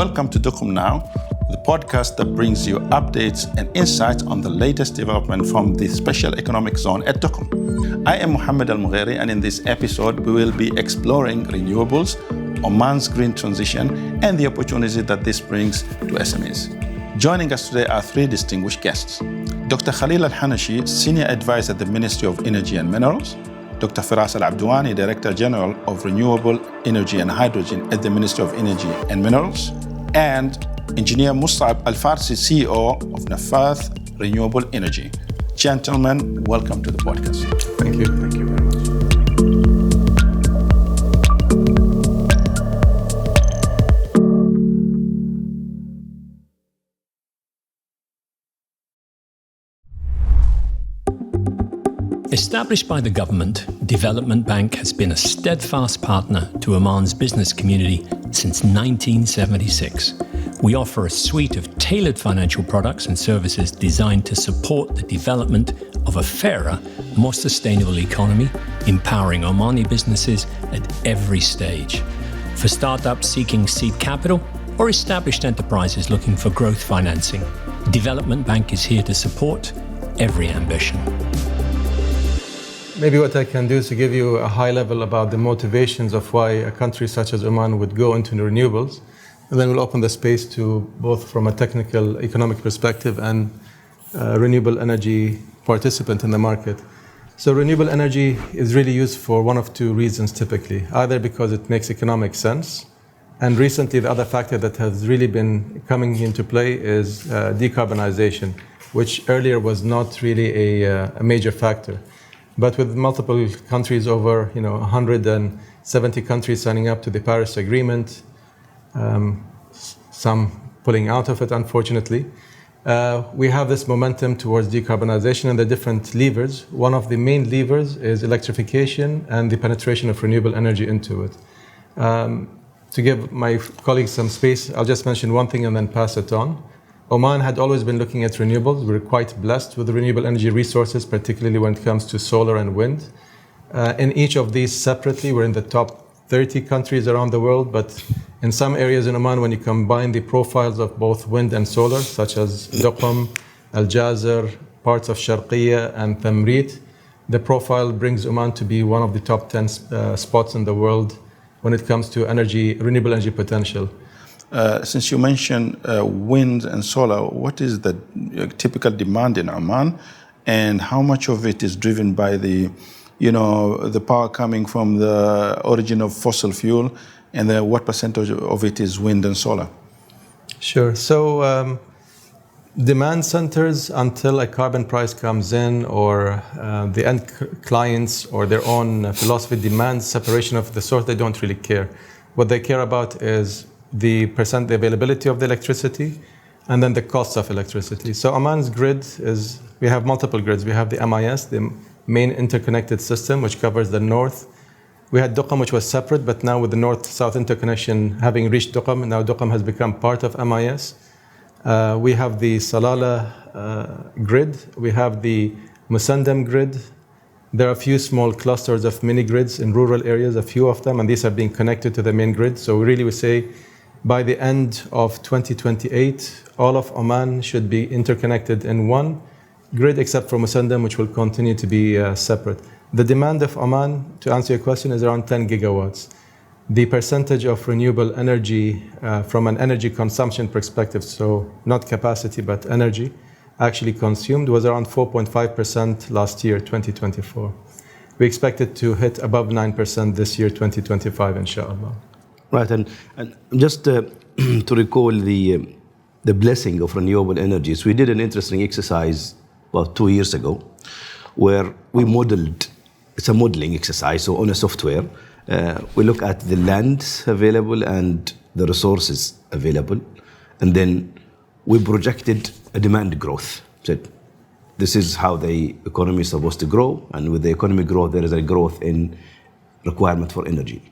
Welcome to Duqm Now, the podcast that brings you updates and insights on the latest development from the Special Economic Zone at Duqm. I am Mohamed Al Mughairi, and in this episode, we will be exploring renewables, Oman's green transition, and the opportunity that this brings to SMEs. Joining us today are three distinguished guests. Dr. Khalil Hanashi, Senior Advisor at the Ministry of Energy and Minerals, Dr. Firas Abduwani, Director General of Renewable Energy and Hydrogen at the Ministry of Energy and Minerals, and Engineer Musab Farsi, CEO of Nafath Renewable Energy. Gentlemen, welcome to the podcast. Thank you. Thank you very much. Established by the government, Development Bank has been a steadfast partner to Oman's business community since 1976. We offer a suite of tailored financial products and services designed to support the development of a fairer, more sustainable economy, empowering Omani businesses at every stage. For startups seeking seed capital or established enterprises looking for growth financing, Development Bank is here to support every ambition. Maybe what I can do is to give you a high level about the motivations of why a country such as Oman would go into renewables, and then we'll open the space to both from a technical, economic perspective and renewable energy participant in the market. So renewable energy is really used for one of two reasons typically, either because it makes economic sense, and recently the other factor that has really been coming into play is decarbonization, which earlier was not really a major factor. But with multiple countries, over 170 countries signing up to the Paris Agreement, some pulling out of it, unfortunately, we have this momentum towards decarbonization and the different levers. One of the main levers is electrification and the penetration of renewable energy into it. To give my colleagues some space, I'll just mention one thing and then pass it on. Oman had always been looking at renewables. We're quite blessed with the renewable energy resources, particularly when it comes to solar and wind. In each of these separately, we're in the top 30 countries around the world, but in some areas in Oman, when you combine the profiles of both wind and solar, such as Duqm, Al Jazer, parts of Sharqiya and Thamrit, the profile brings Oman to be one of the top 10 spots in the world when it comes to renewable energy potential. Since you mentioned wind and solar, what is the typical demand in Oman, and how much of it is driven by the power coming from the origin of fossil fuel, and then what percentage of it is wind and solar? Sure. So demand centers, until a carbon price comes in or the end clients or their own philosophy demands separation of the source, they don't really care. What they care about is the availability of the electricity, and then the cost of electricity. So Oman's grid we have multiple grids. We have the MIS, the main interconnected system, which covers the north. We had Duqm, which was separate, but now with the north-south interconnection having reached Duqm, now Duqm has become part of MIS. We have the Salala grid. We have the Musandam grid. There are a few small clusters of mini grids in rural areas, a few of them, and these are being connected to the main grid. So really we say by the end of 2028, all of Oman should be interconnected in one grid, except for Musandam, which will continue to be separate. The demand of Oman, to answer your question, is around 10 gigawatts. The percentage of renewable energy from an energy consumption perspective, so not capacity but energy, actually consumed was around 4.5% last year, 2024. We expect it to hit above 9% this year, 2025, inshallah. Right, and just to recall the blessing of renewable energies, we did an interesting exercise about 2 years ago where we modeled, it's a modeling exercise, so on a software, we look at the land available and the resources available, and then we projected a demand growth. Said, this is how the economy is supposed to grow, and with the economy growth, there is a growth in requirement for energy.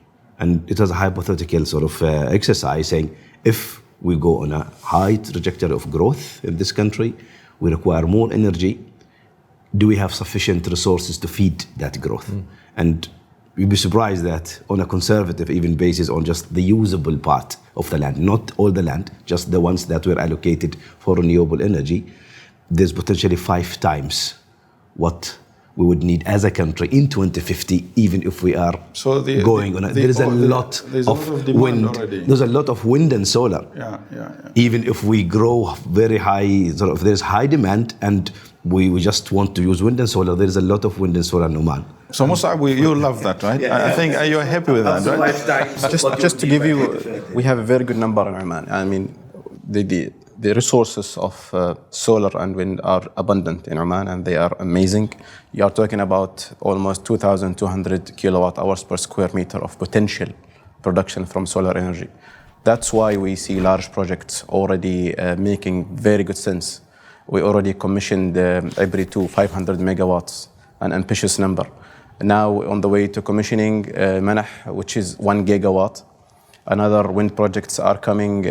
And it was a hypothetical sort of exercise saying, if we go on a high trajectory of growth in this country, we require more energy. Do we have sufficient resources to feed that growth? And you'd be surprised that on a conservative even basis, on just the usable part of the land, not all the land, just the ones that were allocated for renewable energy, there's potentially 5 times what we would need as a country in 2050, even if we are going on. There is a lot of wind. Already. There's a lot of wind and solar. Even if we grow very high, there's high demand, and we just want to use wind and solar. There is a lot of wind and solar in Oman. So Musab, you love that, right? I think you're happy with that, right? Just to give you, we have a very good number in Oman. I mean, the resources of solar and wind are abundant in Oman, and they are amazing. You are talking about almost 2,200 kilowatt hours per square meter of potential production from solar energy. That's why we see large projects already making very good sense. We already commissioned Ibri 2, 500 megawatts, an ambitious number. Now on the way to commissioning Manah, which is 1 gigawatt. Another wind projects are coming,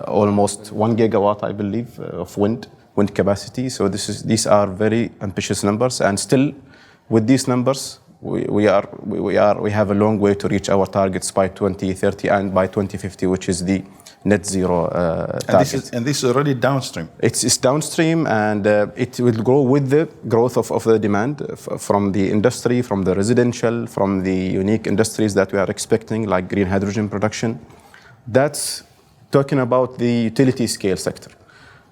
almost 1 gigawatt, I believe, of wind capacity. So these are very ambitious numbers, and still, with these numbers, we have a long way to reach our targets by 2030 and by 2050, which is the net zero target. And this is already downstream. It's downstream, and it will grow with the growth of the demand from the industry, from the residential, from the unique industries that we are expecting, like green hydrogen production. That's talking about the utility scale sector.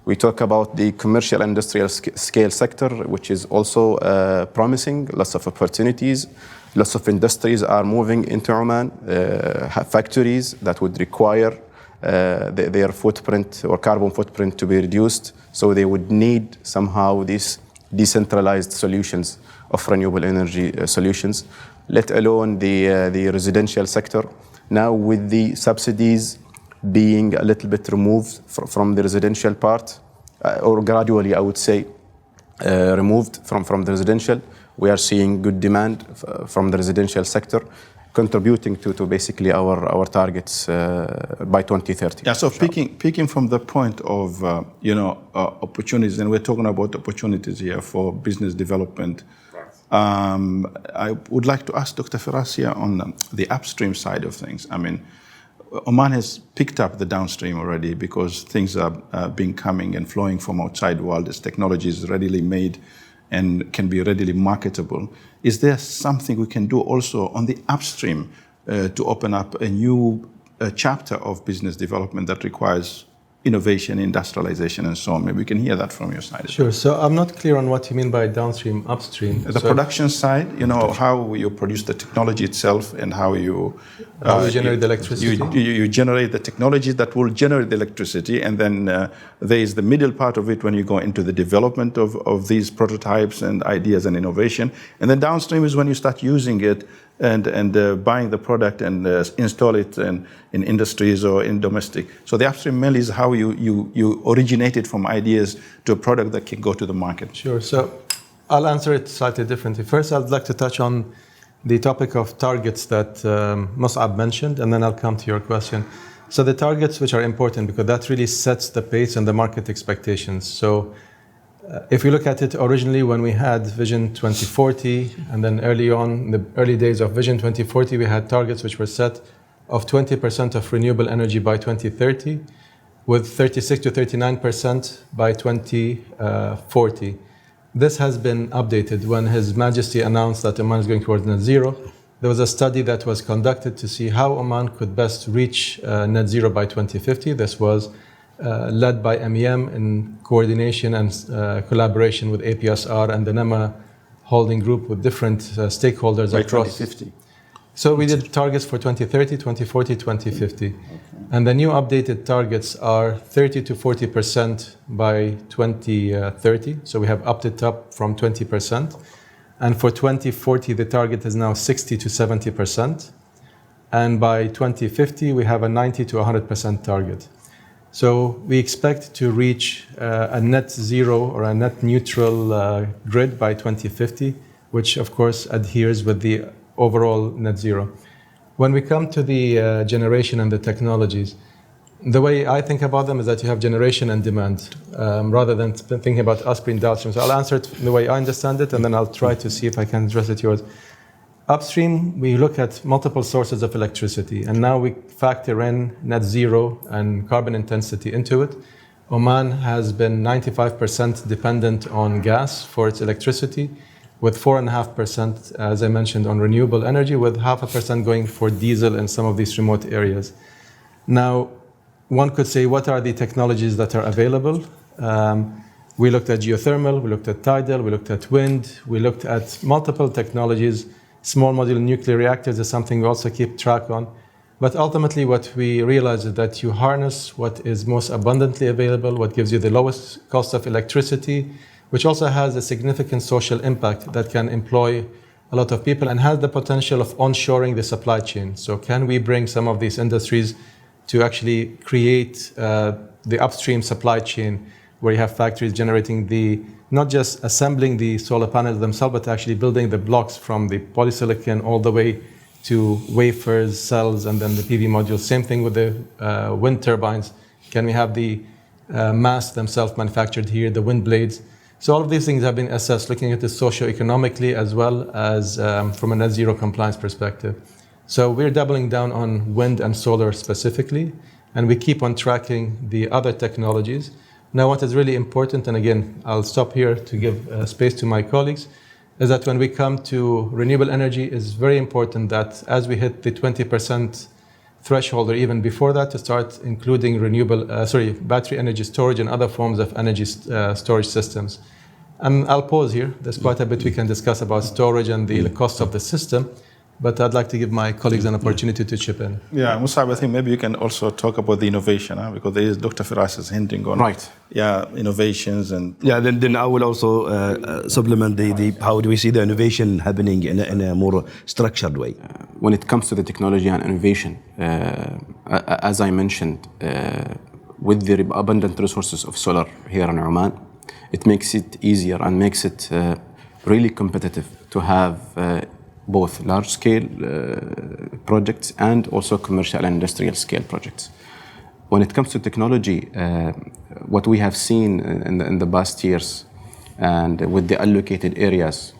We talk about the commercial industrial scale sector, which is also promising, lots of opportunities. Lots of industries are moving into Oman, factories that would require their footprint or carbon footprint to be reduced. So they would need somehow these decentralized solutions of renewable energy solutions, let alone the residential sector. Now with the subsidies being a little bit removed from the residential part, or gradually I would say removed from the residential, we are seeing good demand from the residential sector, contributing to basically our targets by 2030. Yeah, so picking from the point of opportunities, and we're talking about opportunities here for business development. I would like to ask Dr. Firas here on the upstream side of things. I mean, Oman has picked up the downstream already because things are being coming and flowing from outside the world. This technology is readily made and can be readily marketable. Is there something we can do also on the upstream to open up a new chapter of business development that requires innovation, industrialization, and so on? Maybe we can hear that from your side. Sure. So I'm not clear on what you mean by downstream, upstream. The production side, how you produce the technology itself and how you generate the electricity. You generate the technology that will generate the electricity, and then there is the middle part of it when you go into the development of these prototypes and ideas and innovation. And then downstream is when you start using it and buying the product and install it in industries or in domestic. So the upstream mainly is how you originate it from ideas to a product that can go to the market. Sure. So I'll answer it slightly differently. First, I'd like to touch on the topic of targets that Musab mentioned, and then I'll come to your question. So the targets, which are important because that really sets the pace and the market expectations. So if you look at it originally when we had Vision 2040, and then early on, in the early days of Vision 2040, we had targets which were set of 20% of renewable energy by 2030, with 36 to 39% by 2040. This has been updated when His Majesty announced that Oman is going towards net zero. There was a study that was conducted to see how Oman could best reach net zero by 2050. This was led by MEM in coordination and collaboration with APSR and the NEMA holding group with different stakeholders by across. 2050. So we did targets for 2030, 2040, 2050. Okay. And the new updated targets are 30 to 40% by 2030. So we have upped it up from 20%. And for 2040, the target is now 60 to 70%. And by 2050, we have a 90 to 100% target. So we expect to reach a net zero or a net neutral grid by 2050, which of course adheres with the overall net zero. When we come to the generation and the technologies, the way I think about them is that you have generation and demand, rather than thinking about upstream, downstream. So I'll answer it the way I understand it, and then I'll try to see if I can address it yours. Upstream, we look at multiple sources of electricity, and now we factor in net zero and carbon intensity into it. Oman has been 95% dependent on gas for its electricity, with 4.5%, as I mentioned, on renewable energy, with 0.5% going for diesel in some of these remote areas. Now, one could say, what are the technologies that are available? We looked at geothermal, we looked at tidal, we looked at wind, we looked at multiple technologies. Small modular nuclear reactors is something we also keep track on. But ultimately, what we realize is that you harness what is most abundantly available, what gives you the lowest cost of electricity, which also has a significant social impact that can employ a lot of people and has the potential of onshoring the supply chain. So can we bring some of these industries to actually create the upstream supply chain, where you have factories generating not just assembling the solar panels themselves, but actually building the blocks from the polysilicon all the way to wafers, cells, and then the PV modules. Same thing with the wind turbines. Can we have the masts themselves manufactured here, the wind blades? So all of these things have been assessed, looking at this socio-economically as well as from a net zero compliance perspective. So we're doubling down on wind and solar specifically, and we keep on tracking the other technologies. Now, what is really important, and again, I'll stop here to give space to my colleagues, is that when we come to renewable energy, it's very important that as we hit the 20% threshold, or even before that, to start including battery energy storage and other forms of energy storage systems. And I'll pause here. There's quite a bit we can discuss about storage and the cost of the system. But I'd like to give my colleagues an opportunity to chip in. Yeah, Musab, I think maybe you can also talk about the innovation, because there is Dr. Firas is hinting on innovations and then I will also supplement the how do we see the innovation happening in a more structured way. When it comes to the technology and innovation, as I mentioned, with the abundant resources of solar here in Oman, it makes it easier and makes it really competitive to have both large-scale projects and also commercial and industrial scale projects. When it comes to technology, what we have seen in the past years, and with the allocated areas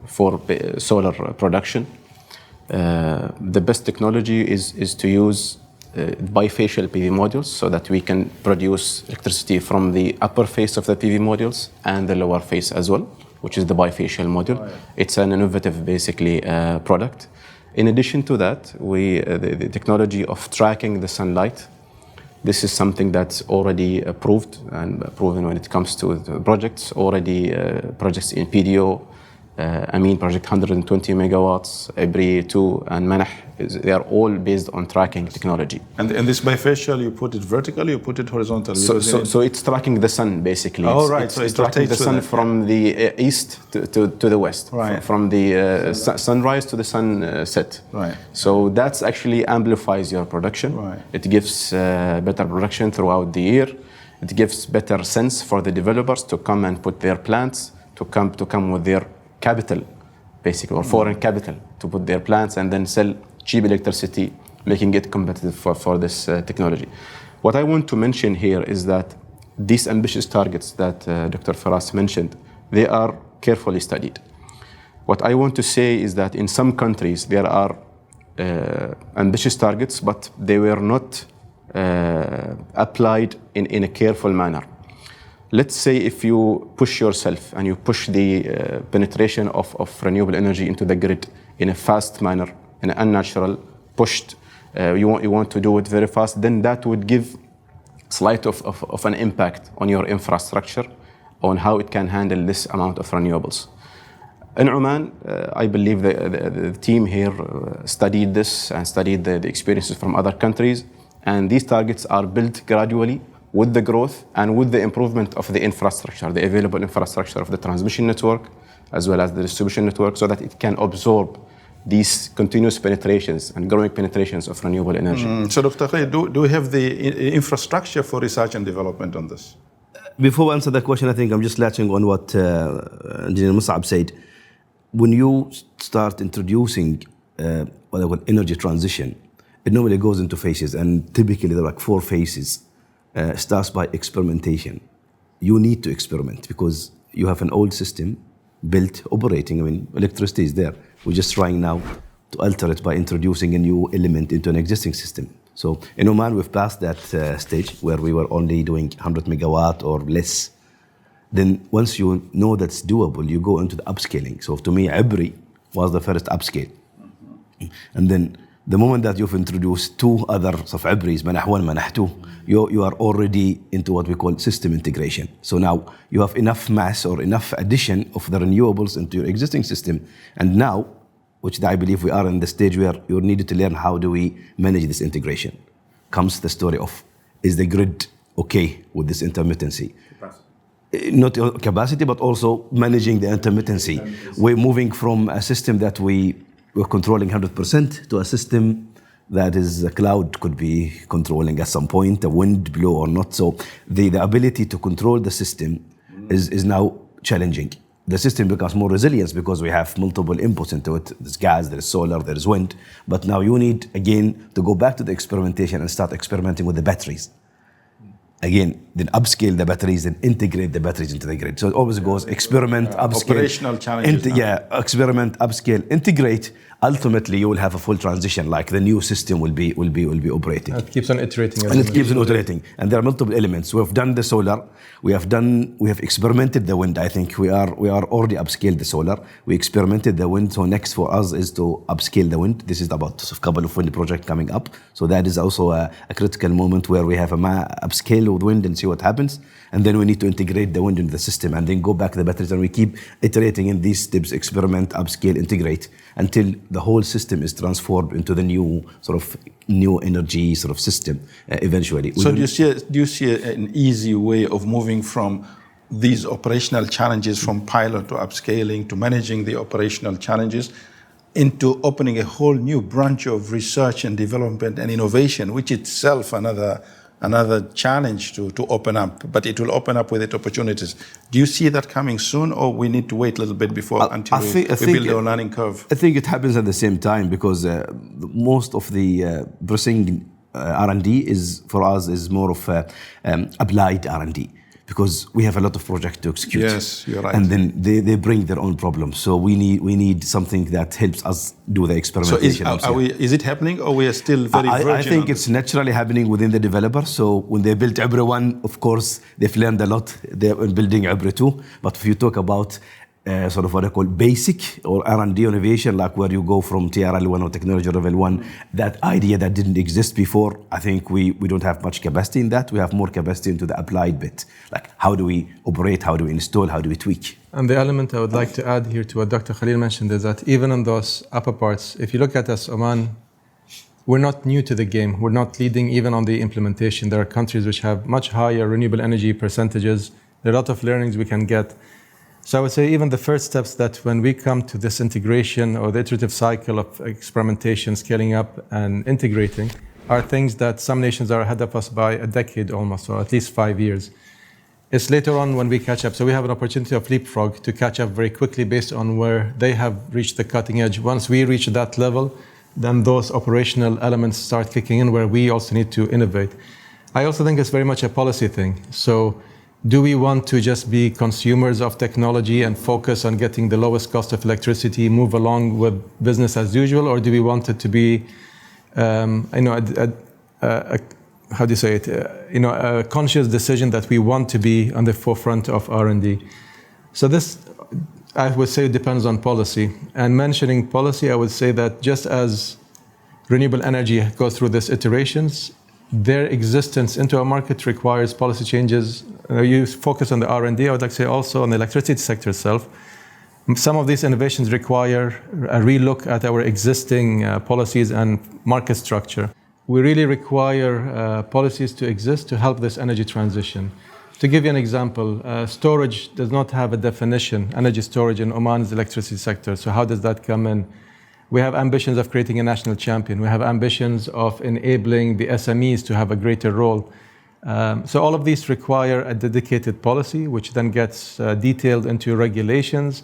for solar production, the best technology is to use bifacial PV modules, so that we can produce electricity from the upper face of the PV modules and the lower face as well, which is the bifacial module. Oh, yeah. It's an innovative, basically, product. In addition to that, the technology of tracking the sunlight, this is something that's already approved and proven when it comes to the projects. Already projects in PDO, project 120 megawatts, Ibri 2, and Manah, they are all based on tracking technology. And this bifacial, you put it vertically, you put it horizontally? So it's tracking the sun, basically. Oh, right. It's tracking the sun from the east to the west, right. From the sunrise to the sunset. Right. So that's actually amplifies your production. Right. It gives better production throughout the year. It gives better sense for the developers to come and put their plants, to come with their capital, basically, or foreign capital, to put their plants and then sell cheap electricity, making it competitive for this technology. What I want to mention here is that these ambitious targets that Dr. Firas mentioned, they are carefully studied. What I want to say is that in some countries there are ambitious targets, but they were not applied in a careful manner. Let's say if you push yourself and you push the penetration of renewable energy into the grid in a fast manner, in an unnatural, pushed, you want to do it very fast, then that would give slight of an impact on your infrastructure, on how it can handle this amount of renewables. In Oman, I believe the team here studied this and studied the experiences from other countries, and these targets are built gradually with the growth and with the improvement of the infrastructure, the available infrastructure of the transmission network, as well as the distribution network, so that it can absorb these continuous penetrations and growing penetrations of renewable energy. So, Dr. Khalil, do we have the infrastructure for research and development on this? Before I answer that question, I think I'm just latching on what Engineer Musab said. When you start introducing what I call energy transition, it normally goes into phases, and typically there are like 4 phases. Starts by experimentation. You need to experiment because you have an old system built, operating. I mean, electricity is there. We're just trying now to alter it by introducing a new element into an existing system. So in Oman, we've passed that stage where we were only doing 100 megawatt or less. Then once you know that's doable, you go into the upscaling. So to me, Abri was the first upscale. And then the moment that you've introduced two other sort of Abris, Manah 1, Manah 2, you are already into what we call system integration. So now you have enough mass or enough addition of the renewables into your existing system. And now, which I believe we are in the stage where you needed to learn how do we manage this integration, comes the story of, is the grid okay with this intermittency? Not capacity, but also managing the intermittency. We're moving from a system that we're controlling 100% to a system that is a cloud could be controlling at some point, the wind blow or not. So the ability to control the system is now challenging. The system becomes more resilient because we have multiple inputs into it. There's gas, there's solar, there's wind. But now you need, again, to go back to the experimentation and start experimenting with the batteries. Again, then upscale the batteries and integrate the batteries into the grid. So it always goes experiment, upscale. Operational challenges. Experiment, upscale, integrate. Ultimately, you will have a full transition, like the new system will be operating. It keeps on iterating. And it keeps on iterating. And there are multiple elements. We have done the solar. We have experimented the wind. I think we are already upscaled the solar. We experimented the wind. So next for us is to upscale the wind. This is about a couple of wind projects coming up. So that is also a critical moment where we have a upscale with wind and see what happens. And then we need to integrate the wind into the system and then go back to the batteries. And we keep iterating in these steps, experiment, upscale, integrate, until the whole system is transformed into the new energy sort of system eventually. So do you see an easy way of moving from these operational challenges, from pilot to upscaling to managing the operational challenges, into opening a whole new branch of research and development and innovation, which itself another challenge to open up, but it will open up with its opportunities. Do you see that coming soon, or we need to wait a little bit before until we build our learning curve? I think it happens at the same time because most of the pressing R&D is for us is more of applied R&D. Because we have a lot of projects to execute. Yes, you're right. And then they bring their own problems. So we need something that helps us do the experimentation. So is it happening, or we are still very virgin? I think it's naturally happening within the developer. So when they built Abri 1, of course, they've learned a lot. They're building Abri 2. But if you talk about sort of what I call basic or R&D innovation, like where you go from TRL 1 or technology level 1, that idea that didn't exist before, I think we don't have much capacity in that. We have more capacity into the applied bit. Like how do we operate, how do we install, how do we tweak? And the element I would like to add here to what Dr. Khalil mentioned is that even in those upper parts, if you look at us, Oman, we're not new to the game. We're not leading even on the implementation. There are countries which have much higher renewable energy percentages. There are a lot of learnings we can get. So I would say even the first steps that when we come to this integration or the iterative cycle of experimentation, scaling up and integrating are things that some nations are ahead of us by a decade almost, or at least 5 years. It's later on when we catch up. So we have an opportunity of leapfrog to catch up very quickly based on where they have reached the cutting edge. Once we reach that level, then those operational elements start kicking in where we also need to innovate. I also think it's very much a policy thing. So do we want to just be consumers of technology and focus on getting the lowest cost of electricity, move along with business as usual, or do we want it to be, a conscious decision that we want to be on the forefront of R&D? So this, I would say, depends on policy. And mentioning policy, I would say that just as renewable energy goes through these iterations, their existence into our market requires policy changes. You focus on the R&D, I would like to say also on the electricity sector itself. Some of these innovations require a relook at our existing policies and market structure. We really require policies to exist to help this energy transition. To give you an example, storage does not have a definition, energy storage in Oman's electricity sector. So how does that come in? We have ambitions of creating a national champion. We have ambitions of enabling the SMEs to have a greater role. So all of these require a dedicated policy, which then gets detailed into regulations,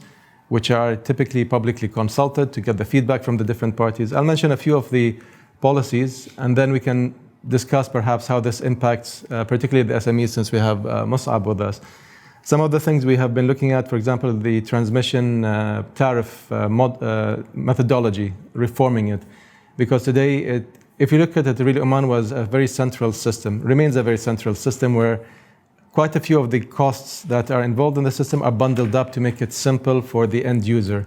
which are typically publicly consulted to get the feedback from the different parties. I'll mention a few of the policies, and then we can discuss perhaps how this impacts particularly the SMEs, since we have Musab with us. Some of the things we have been looking at, for example, the transmission tariff methodology, reforming it. Because today, if you look at it, really Oman was a very central system, remains a very central system where quite a few of the costs that are involved in the system are bundled up to make it simple for the end user.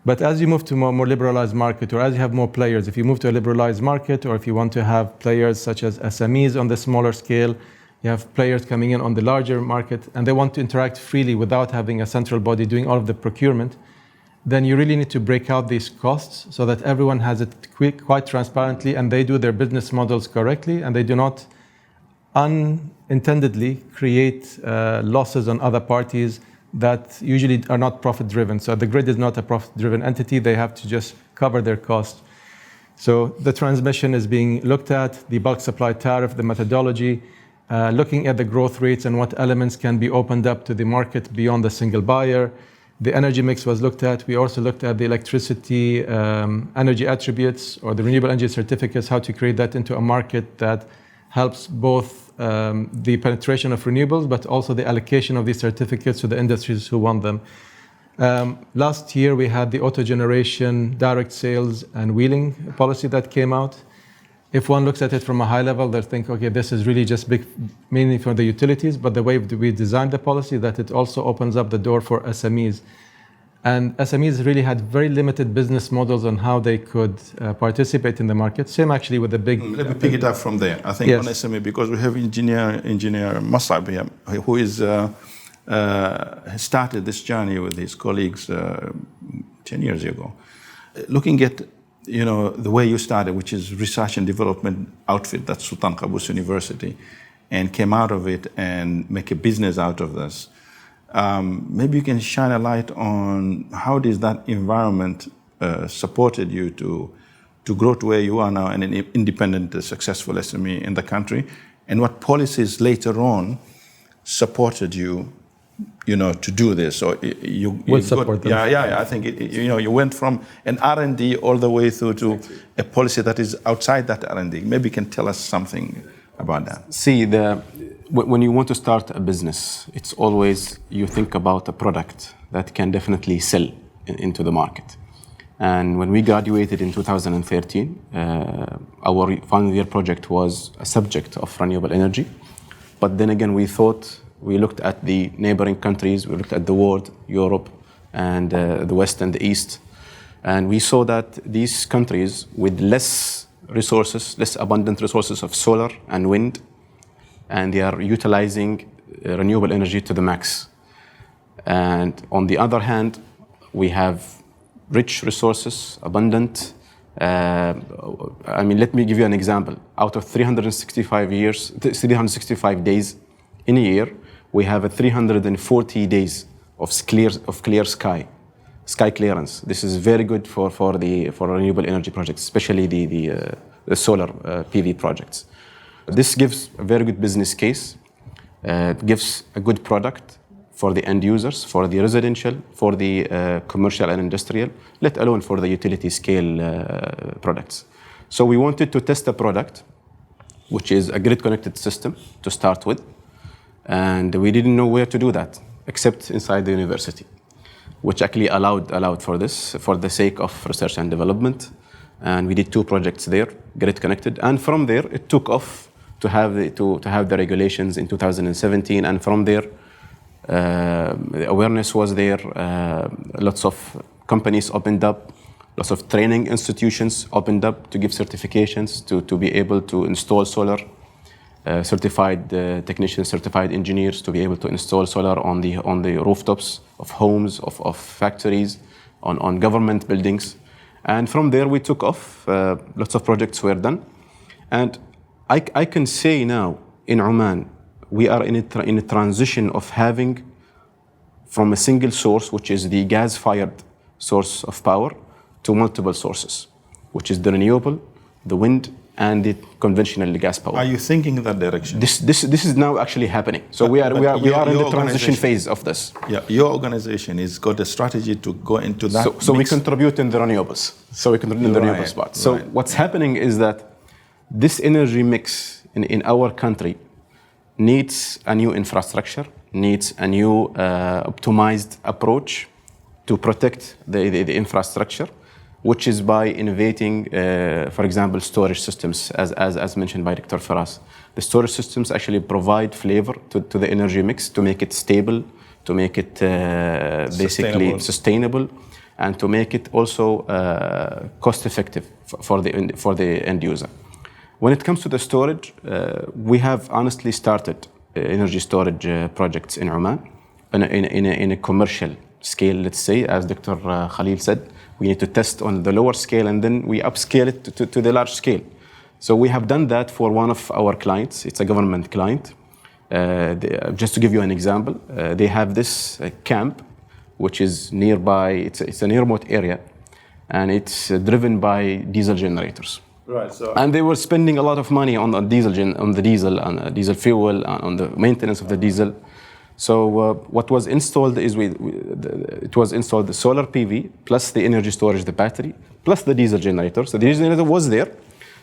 But as you move to more liberalized market, or as you have more players, if you move to a liberalized market, or if you want to have players such as SMEs on the smaller scale, you have players coming in on the larger market, and they want to interact freely without having a central body doing all of the procurement, then you really need to break out these costs so that everyone has it quite transparently, and they do their business models correctly, and they do not unintendedly create losses on other parties that usually are not profit-driven. So the grid is not a profit-driven entity. They have to just cover their costs. So the transmission is being looked at, the bulk supply tariff, the methodology, looking at the growth rates and what elements can be opened up to the market beyond the single buyer. The energy mix was looked at. We also looked at the electricity energy attributes or the renewable energy certificates, how to create that into a market that helps both the penetration of renewables, but also the allocation of these certificates to the industries who want them. Last year, we had the auto generation, direct sales, and wheeling policy that came out. If one looks at it from a high level, they'll think, okay, this is really just big, mainly for the utilities, but the way we designed the policy, that it also opens up the door for SMEs. And SMEs really had very limited business models on how they could participate in the market. Same actually with the big... Let me pick it up from there. I think on SME, because we have engineer Musab here, who is started this journey with his colleagues 10 years ago. Looking at the way you started, which is research and development outfit, that's Sultan Qaboos University, and came out of it and make a business out of this. Maybe you can shine a light on how does that environment supported you to grow to where you are now, and an independent, successful SME in the country, and what policies later on supported you, to do this. So you support them. I think you went from an R&D all the way through to a policy that is outside that R&D. Maybe you can tell us something about that. See, when you want to start a business, it's always you think about a product that can definitely sell into the market. And when we graduated in 2013, our final year project was a subject of renewable energy. But then again, we looked at the neighboring countries, we looked at the world, Europe, and the West and the East. And we saw that these countries with less abundant resources of solar and wind, and they are utilizing renewable energy to the max. And on the other hand, we have rich resources, abundant. Let me give you an example. Out of 365 days in a year, we have 340 days of clear sky clearance. This is very good for renewable energy projects, especially the solar PV projects. This gives a very good business case. It gives a good product for the end users, for the residential, for the commercial and industrial, let alone for the utility scale products. So we wanted to test a product, which is a grid-connected system to start with. And we didn't know where to do that, except inside the university, which actually allowed for this, for the sake of research and development. And we did 2 projects there, grid-connected. And from there, it took off to have the regulations in 2017. And from there, the awareness was there. Lots of companies opened up. Lots of training institutions opened up to give certifications to be able to install solar. Certified technicians, certified engineers to be able to install solar on the rooftops of homes, of factories, on government buildings. And from there we took off. Lots of projects were done. And I can say now in Oman, we are in a transition of having from a single source, which is the gas-fired source of power, to multiple sources, which is the renewable, the wind, and the conventional gas power. Are you thinking in that direction? This is now actually happening. So we are in the transition phase of this. Yeah, your organization has got a strategy to go into that. So we contribute in the renewables. Part. So what's happening is that this energy mix in our country needs a new infrastructure, needs a new optimized approach to protect the infrastructure, which is by innovating, for example, storage systems, as mentioned by Dr. Firas. The storage systems actually provide flavor to the energy mix to make it stable, to make it basically sustainable, and to make it also cost effective for the end user. When it comes to the storage, we have honestly started energy storage projects in Oman in a commercial scale, let's say, as Dr. Khalil said. We need to test on the lower scale and then we upscale it to the large scale. So we have done that for one of our clients. It's a government client. Just to give you an example, they have this camp which is nearby. It's a near remote area, and it's driven by diesel generators. Right. So and they were spending a lot of money on the diesel fuel, on the maintenance of the diesel. So what was installed is it was installed the solar PV plus the energy storage, the battery, plus the diesel generator. So the diesel generator was there.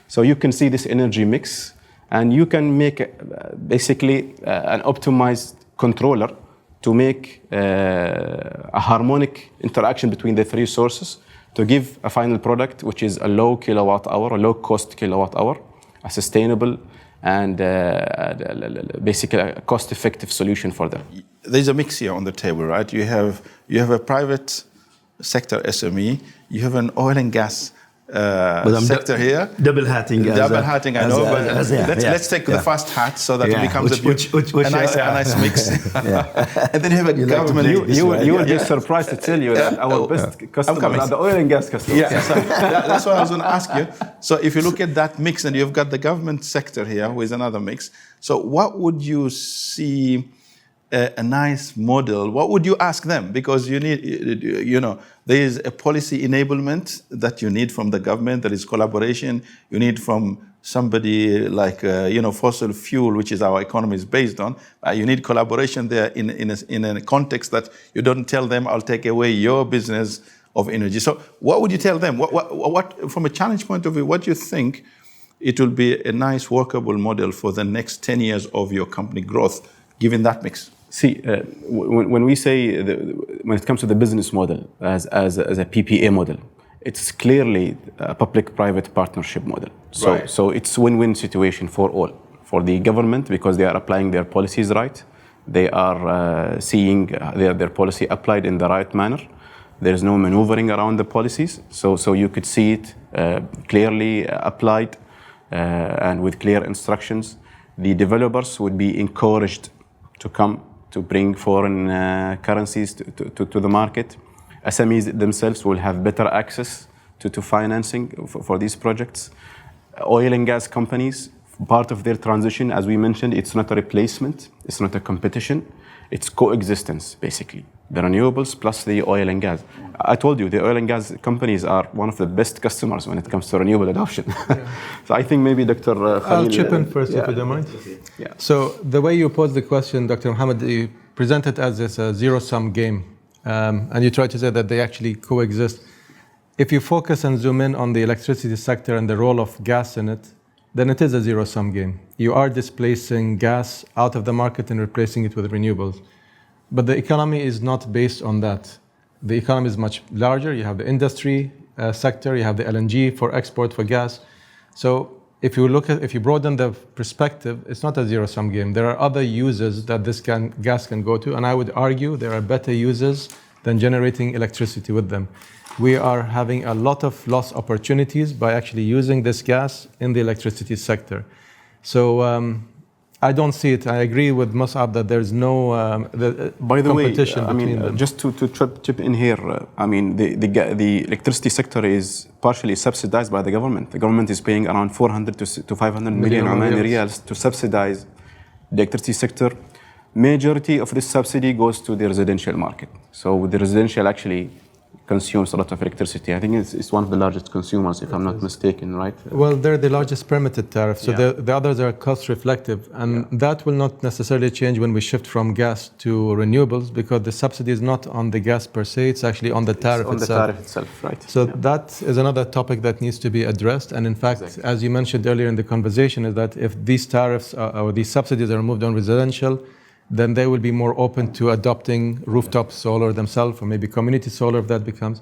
So you can see this energy mix, and you can make basically an optimized controller to make a harmonic interaction between the three sources to give a final product which is a low kilowatt hour, a low cost kilowatt hour, a sustainable and basically a cost-effective solution for them. There's a mix here on the table, right? You have a private sector SME, you have an oil and gas sector here. Double hatting. I know, but let's take the first hat so that it becomes a nice mix. And then you have a government. You were just surprised to tell you that our best customers are the oil and gas customers. Yeah, so that's what I was going to ask you. So if you look at that mix and you've got the government sector here with another mix, so what would you see a nice model? What would you ask them? Because you need, there is a policy enablement that you need from the government. There is collaboration you need from somebody like, fossil fuel, which is our economy is based on. You need collaboration there in a context that you don't tell them, I'll take away your business of energy. So what would you tell them? What from a challenge point of view, what do you think it will be a nice workable model for the next 10 years of your company growth, given that mix? See, when we say, when it comes to the business model as a PPA model, it's clearly a public-private partnership model. So it's win-win situation for all. For the government, because they are applying their policies right. They are seeing their policy applied in the right manner. There is no maneuvering around the policies. So you could see it clearly applied and with clear instructions. The developers would be encouraged to come to bring foreign currencies to the market. SMEs themselves will have better access to financing for these projects. Oil and gas companies, part of their transition, as we mentioned, it's not a replacement, it's not a competition, it's coexistence, basically. The renewables plus the oil and gas. I told you, the oil and gas companies are one of the best customers when it comes to renewable adoption. So I think maybe Dr. Khalil... I'll chip in first, if you don't mind. Yeah. So the way you posed the question, Dr. Mohamed, you present it as a zero-sum game. And you try to say that they actually coexist. If you focus and zoom in on the electricity sector and the role of gas in it, then it is a zero-sum game. You are displacing gas out of the market and replacing it with renewables. But the economy is not based on that. The economy is much larger. You have the industry sector, you have the LNG for export for gas. So if you broaden the perspective, it's not a zero-sum game. There are other uses that this gas can go to, and I would argue there are better uses than generating electricity with them. We are having a lot of lost opportunities by actually using this gas in the electricity sector. So I don't see it. I agree with Musab that there's no By the competition way, between them. just to chip in here, the electricity sector is partially subsidized by the government. The government is paying around 400 to 500 million Omani riyals to subsidize the electricity sector. Majority of this subsidy goes to the residential market. So the residential actually consumes a lot of electricity. I think it's one of the largest consumers, if I'm not mistaken, right? Well, they're the largest permitted tariff, so the others are cost reflective, and that will not necessarily change when we shift from gas to renewables, because the subsidy is not on the gas per se, it's actually on the tariff itself. On the tariff itself, right. So that is another topic that needs to be addressed, and in fact, as you mentioned earlier in the conversation, is that if these tariffs or these subsidies are removed on residential, then they will be more open to adopting rooftop solar themselves, or maybe community solar if that becomes.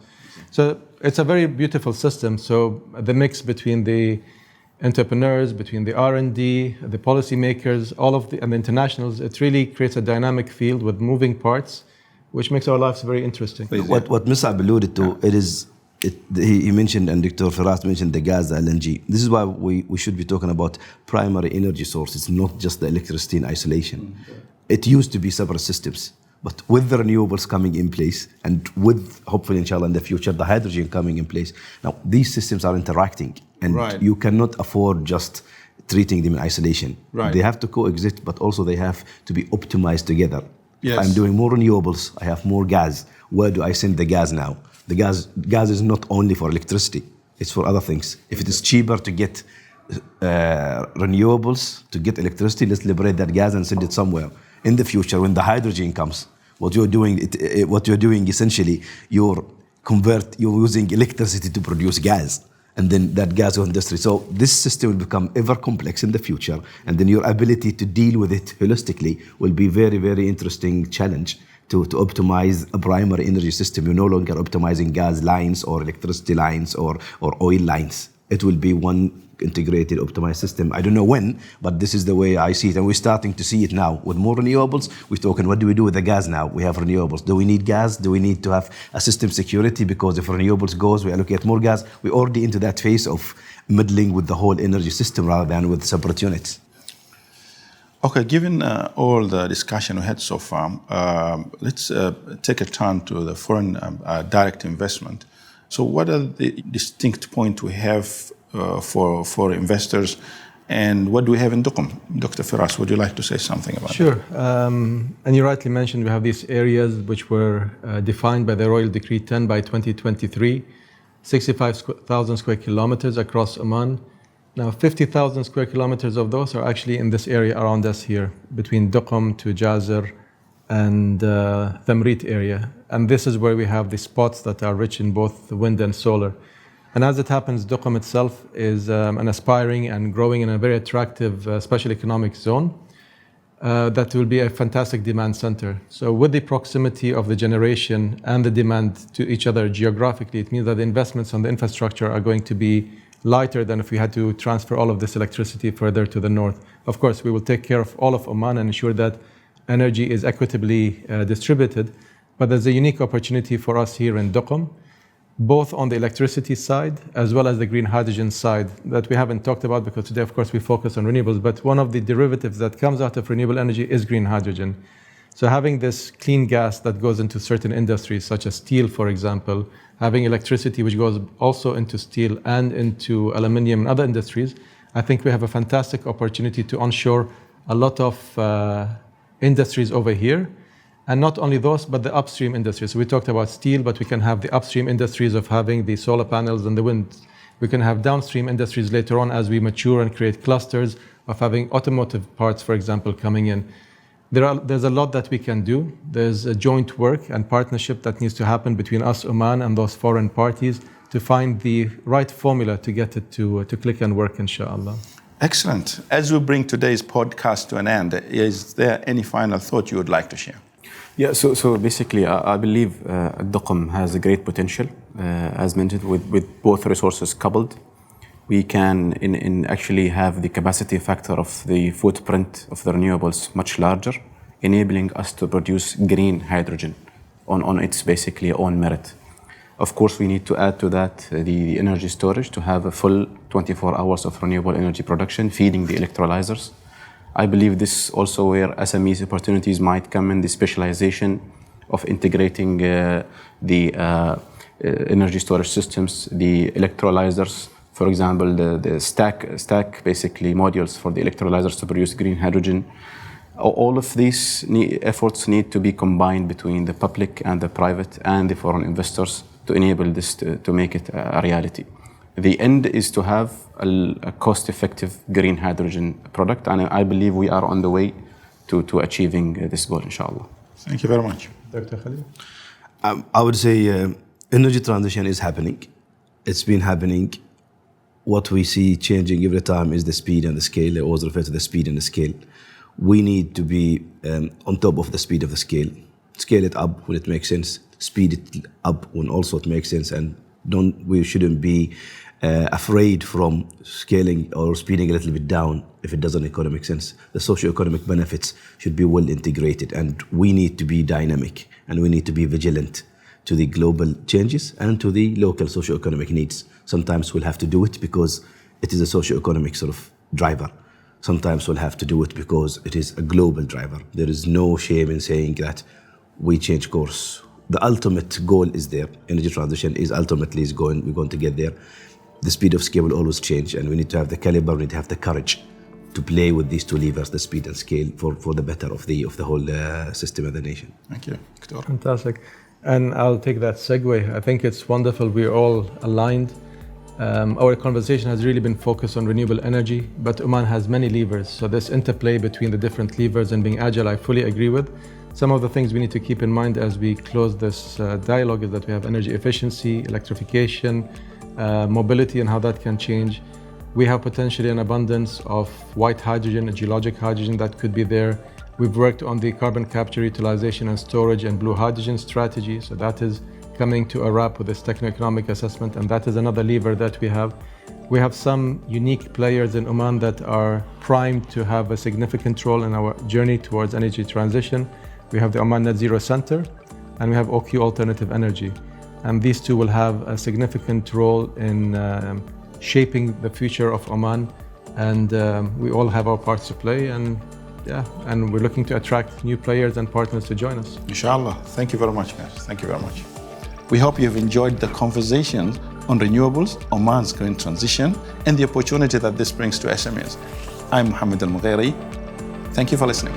So it's a very beautiful system. So the mix between the entrepreneurs, between the R&D, the policymakers, and the internationals, it really creates a dynamic field with moving parts, which makes our lives very interesting. What Musab alluded to, he mentioned, and Dr. Firas mentioned the gas, the LNG. This is why we should be talking about primary energy sources, not just the electricity in isolation. It used to be separate systems, but with the renewables coming in place, and with, hopefully, inshallah, in the future, the hydrogen coming in place, now these systems are interacting, and you cannot afford just treating them in isolation. They have to coexist, but also they have to be optimized together. Yes. If I'm doing more renewables, I have more gas. Where do I send the gas now? The gas is not only for electricity, it's for other things. If it is cheaper to get renewables, to get electricity, let's liberate that gas and send it somewhere. In the future, when the hydrogen comes, what you're doing essentially, you're using electricity to produce gas, and then that gas to industry. So this system will become ever complex in the future, and then your ability to deal with it holistically will be very, very interesting challenge to optimize a primary energy system. You're no longer optimizing gas lines or electricity lines or oil lines. It will be one integrated, optimized system. I don't know when, but this is the way I see it. And we're starting to see it now. With more renewables, we're talking, what do we do with the gas now? We have renewables. Do we need gas? Do we need to have a system security? Because if renewables goes, we allocate more gas. We're already into that phase of meddling with the whole energy system rather than with separate units. Okay, given all the discussion we had so far, let's take a turn to the foreign direct investment. So what are the distinct points we have for investors, and what do we have in Duqm? Dr. Firas, would you like to say something about that? Sure. And you rightly mentioned we have these areas which were defined by the Royal Decree 10 by 2023, 65,000 square kilometers across Oman. Now, 50,000 square kilometers of those are actually in this area around us here, between Duqm to Jazir and Thamrit area. And this is where we have the spots that are rich in both wind and solar. And as it happens, Duqm itself is an aspiring and growing in a very attractive special economic zone that will be a fantastic demand center. So with the proximity of the generation and the demand to each other geographically, it means that the investments on the infrastructure are going to be lighter than if we had to transfer all of this electricity further to the north. Of course, we will take care of all of Oman and ensure that energy is equitably distributed. But there's a unique opportunity for us here in Duqm, both on the electricity side as well as the green hydrogen side that we haven't talked about, because today, of course, we focus on renewables. But one of the derivatives that comes out of renewable energy is green hydrogen. So having this clean gas that goes into certain industries, such as steel, for example, having electricity which goes also into steel and into aluminium and other industries, I think we have a fantastic opportunity to onshore a lot of industries over here. And not only those, but the upstream industries. So we talked about steel, but we can have the upstream industries of having the solar panels and the wind. We can have downstream industries later on as we mature and create clusters of having automotive parts, for example, coming in. There's a lot that we can do. There's a joint work and partnership that needs to happen between us, Oman, and those foreign parties to find the right formula to get it to click and work, inshallah. Excellent. As we bring today's podcast to an end, is there any final thought you would like to share? Yeah, so basically, I believe Duqm has a great potential, as mentioned, with both resources coupled. We can actually have the capacity factor of the footprint of the renewables much larger, enabling us to produce green hydrogen on its basically own merit. Of course, we need to add to that the energy storage to have a full 24 hours of renewable energy production feeding the electrolyzers. I believe this also where SMEs opportunities might come in, the specialization of integrating the energy storage systems, the electrolyzers, for example, the stack basically modules for the electrolyzers to produce green hydrogen. All of these efforts need to be combined between the public and the private and the foreign investors to enable this to make it a reality. The end is to have a cost-effective green hydrogen product, and I believe we are on the way to achieving this goal, inshallah. Thank you very much. Dr. Khalil? I would say energy transition is happening. It's been happening. What we see changing every time is the speed and the scale. I always refer to the speed and the scale. we need to be on top of the speed of the scale. Scale it up when it makes sense, speed it up when also it makes sense, and we shouldn't be afraid from scaling or speeding a little bit down if it doesn't economic sense. The socio-economic benefits should be well integrated, and we need to be dynamic, and we need to be vigilant to the global changes and to the local socio-economic needs. Sometimes we'll have to do it because it is a socio-economic sort of driver. Sometimes we'll have to do it because it is a global driver. There is no shame in saying that we change course. The ultimate goal is there. Energy transition is ultimately we're going to get there. The speed of scale will always change, and we need to have the caliber, we need to have the courage to play with these two levers, the speed and scale, for the better of the whole system of the nation. Thank you, Dr. Fantastic. And I'll take that segue. I think it's wonderful. We're all aligned. Our conversation has really been focused on renewable energy, but Oman has many levers. So this interplay between the different levers and being agile, I fully agree with. Some of the things we need to keep in mind as we close this dialogue is that we have energy efficiency, electrification, mobility, and how that can change. We have potentially an abundance of white hydrogen, geologic hydrogen that could be there. We've worked on the carbon capture, utilization and storage and blue hydrogen strategy. So that is coming to a wrap with this techno-economic assessment, and that is another lever that we have. We have some unique players in Oman that are primed to have a significant role in our journey towards energy transition. We have the Oman Net Zero Center, and we have OQ Alternative Energy. And these two will have a significant role in shaping the future of Oman. And we all have our parts to play. And we're looking to attract new players and partners to join us. Inshallah. Thank you very much, guys. Thank you very much. We hope you've enjoyed the conversation on renewables, Oman's green transition, and the opportunity that this brings to SMEs. I'm Mohamed Al Mughairi. Thank you for listening.